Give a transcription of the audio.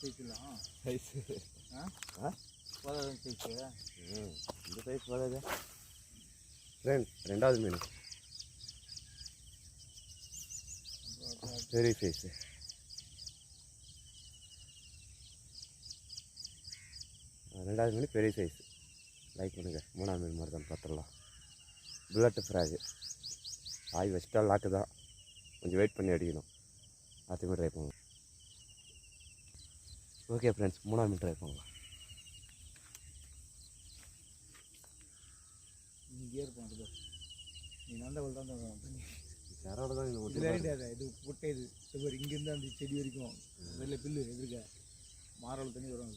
சைஸ்லாம் size போதாதான் size. இந்த size போதாது friend. ரெண்டாவது மீன் பெரிய சைஸு. ரெண்டாவது மீன் பெரிய சைஸு. லைக் பண்ணுங்கள். மூணாவது மீன் மாதிரி தான் பார்த்துடலாம். Bullet frock. ஆய் வச்சிட்டா லாக்கு தான். கொஞ்சம் வெயிட் பண்ணி அடிக்கணும். அதுவுமே ட்ரை பண்ணுவோம். ஓகே ஃப்ரெண்ட்ஸ், மூணாவது மீன் ட்ரை பண்ணலாம். இங்கே இருப்பான். நீ நந்தவள் தான் சரோட தான் இது புட்டை. இது இங்கேருந்து அந்த செடி வரைக்கும் வெளில பில்லு எதிர்க்க மாரோட தண்ணி வரும்.